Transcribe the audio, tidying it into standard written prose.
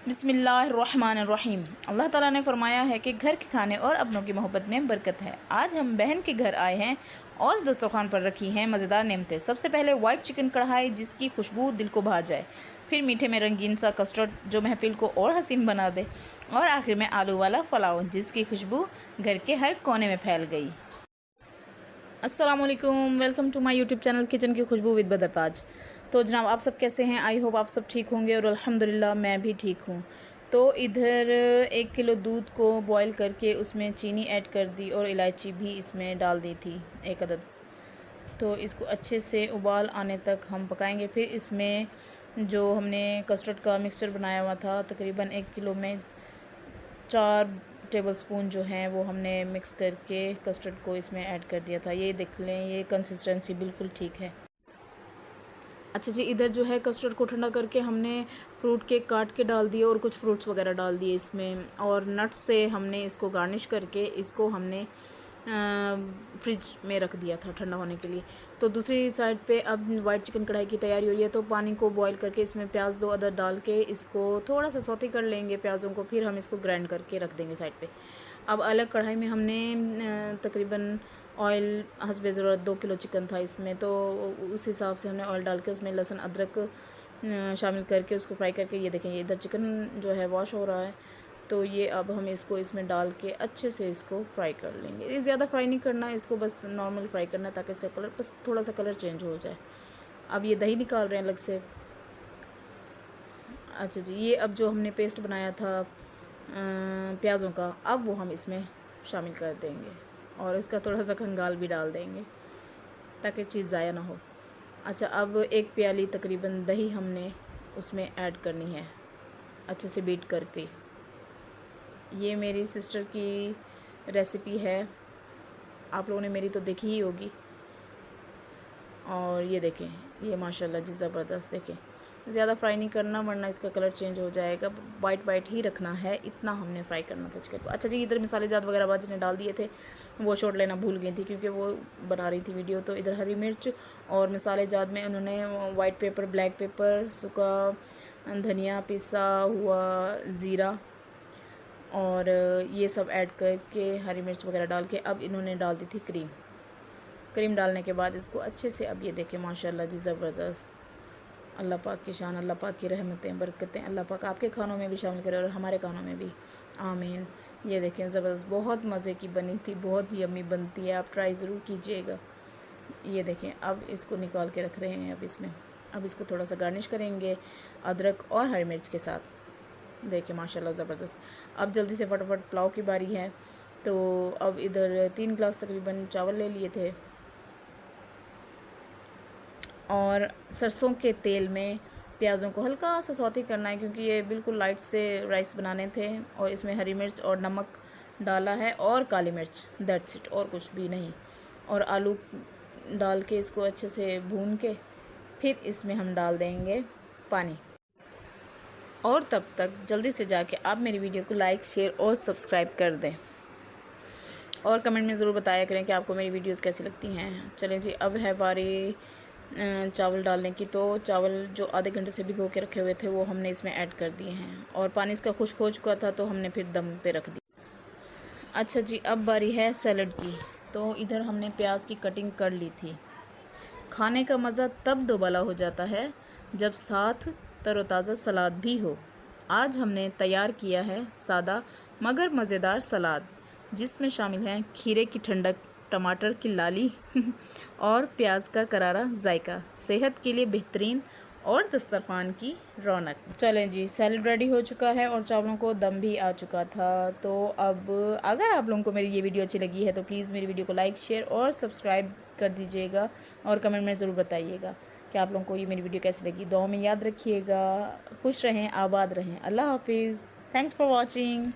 बिस्मिल्लाहिर्रहमानिर्रहीम। अल्लाह ताला ने फ़रमाया है कि घर के खाने और अपनों की मोहब्बत में बरकत है। आज हम बहन के घर आए हैं और दस्तरखान पर रखी हैं मज़ेदार नेमतें। सबसे पहले वाइट चिकन कढ़ाई जिसकी खुशबू दिल को भा जाए, फिर मीठे में रंगीन सा कस्टर्ड जो महफिल को और हसीन बना दे, और आखिर में आलू वाला पुलाव जिसकी खुशबू घर के हर कोने में फैल गई। अस्सलाम वालेकुम, welcome to my YouTube channel kitchen की खुशबू विद बदर ताज। तो जनाब, आप सब कैसे हैं? आई होप आप सब ठीक होंगे और अल्हम्दुलिल्लाह मैं भी ठीक हूँ। तो इधर 1 किलो दूध को बॉईल करके उसमें चीनी ऐड कर दी और इलायची भी इसमें डाल दी थी 1 अदद। तो इसको अच्छे से उबाल आने तक हम पकाएंगे। फिर इसमें जो हमने कस्टर्ड का मिक्सचर बनाया हुआ था, तकरीबन 1 किलो में 4 टेबलस्पून जो हैं वो हमने मिक्स करके कस्टर्ड को इसमें ऐड कर दिया था। ये देख लें, ये कंसिस्टेंसी बिल्कुल ठीक है। अच्छा जी, इधर जो है कस्टर्ड को ठंडा करके हमने फ्रूट केक काट के डाल दिए और कुछ फ्रूट्स वगैरह डाल दिए इसमें, और नट्स से हमने इसको गार्निश करके इसको हमने फ्रिज में रख दिया था ठंडा होने के लिए। तो दूसरी साइड पे अब वाइट चिकन कढ़ाई की तैयारी हो रही है। तो पानी को बॉईल करके इसमें प्याज 2 अदद डाल के इसको थोड़ा सा सौते कर लेंगे प्याज़ों को, फिर हम इसको ग्राइंड करके रख देंगे साइड पे। अब अलग कढ़ाई में हमने तकरीबन ऑयल हस्बे ज़रूरत 2 किलो चिकन था इसमें, तो उस हिसाब से हमने ऑयल डाल के उसमें लहसुन अदरक शामिल करके उसको फ्राई करके, ये देखें ये इधर चिकन जो है वॉश हो रहा है। तो ये अब हम इसको इसमें डाल के अच्छे से इसको फ्राई कर लेंगे। ये ज़्यादा फ्राई नहीं करना, इसको बस नॉर्मल फ्राई करना है ताकि इसका कलर बस थोड़ा सा कलर चेंज हो जाए। अब ये दही निकाल रहे हैं अलग से। अच्छा जी, ये अब जो हमने पेस्ट बनाया था प्याज़ों का, अब वो हम इसमें शामिल कर देंगे और इसका थोड़ा सा खंगाल भी डाल देंगे ताकि चीज़ ज़ाया ना हो। अच्छा, अब 1 प्याली तकरीबन दही हमने उसमें ऐड करनी है अच्छे से बीट करके। ये मेरी सिस्टर की रेसिपी है, आप लोगों ने मेरी तो देखी ही होगी। और ये देखें, ये माशाल्लाह जी ज़बरदस्त। देखें, ज़्यादा फ्राई नहीं करना वरना इसका कलर चेंज हो जाएगा। वाइट वाइट ही रखना है, इतना हमने फ्राई करना था चिकन को। अच्छा जी, इधर मसाले जात वगैरह बाजी ने डाल दिए थे, वो शॉट लेना भूल गई थी क्योंकि वो बना रही थी वीडियो। तो इधर हरी मिर्च और मसाले जात में उन्होंने वाइट पेपर, ब्लैक पेपर, सूखा धनिया, पिसा हुआ ज़ीरा और ये सब ऐड करके हरी मिर्च वगैरह डाल के अब इन्होंने डाल दी थी क्रीम डालने के बाद इसको अच्छे से, अब ये देखें माशाल्लाह जी ज़बरदस्त। अल्लाह पाक की शान, अल्लाह पाक की रहमतें बरकतें, अल्लाह पाक आपके खानों में भी शामिल करे और हमारे खानों में भी, आमीन। ये देखें ज़बरदस्त, बहुत मज़े की बनी थी, बहुत यम्मी बनती है, आप ट्राई ज़रूर कीजिएगा। ये देखें, अब इसको निकाल के रख रहे हैं। अब इसको थोड़ा सा गार्निश करेंगे अदरक और हरी मिर्च के साथ। देखिए माशाल्लाह ज़बरदस्त। अब जल्दी से फटाफट पुलाव की बारी है। तो अब इधर 3 गिलास तकरीबन चावल ले लिए थे और सरसों के तेल में प्याज़ों को हल्का सा सौते करना है क्योंकि ये बिल्कुल लाइट से राइस बनाने थे। और इसमें हरी मिर्च और नमक डाला है और काली मिर्च, दैट्स इट, और कुछ भी नहीं। और आलू डाल के इसको अच्छे से भून के फिर इसमें हम डाल देंगे पानी। और तब तक जल्दी से जाके आप मेरी वीडियो को लाइक, शेयर और सब्सक्राइब कर दें और कमेंट में ज़रूर बताया करें कि आपको मेरी वीडियोस कैसी लगती हैं। चलें जी, अब है बारी चावल डालने की। तो चावल जो आधे घंटे से भिगो के रखे हुए थे वो हमने इसमें ऐड कर दिए हैं और पानी इसका खुश्क हो चुका था तो हमने फिर दम पे रख दिया। अच्छा जी, अब बारी है सैलड की। तो इधर हमने प्याज की कटिंग कर ली थी। खाने का मज़ा तब दोबाला हो जाता है जब साथ तरोताज़ा सलाद भी हो। आज हमने तैयार किया है सादा मगर मज़ेदार सलाद जिसमें शामिल हैं खीरे की ठंडक, टमाटर की लाली और प्याज का करारा जायका, सेहत के लिए बेहतरीन और दस्तरखान की रौनक। चलें जी, सैलड रेडी हो चुका है और चावलों को दम भी आ चुका था। तो अब अगर आप लोगों को मेरी ये वीडियो अच्छी लगी है तो प्लीज़ मेरी वीडियो को लाइक, शेयर और सब्सक्राइब कर दीजिएगा और कमेंट में ज़रूर बताइएगा कि आप लोगों को ये मेरी वीडियो कैसी लगी। दुआ में याद रखिएगा। खुश रहें, आबाद रहें। अल्लाह हाफिज़। Thanks for watching.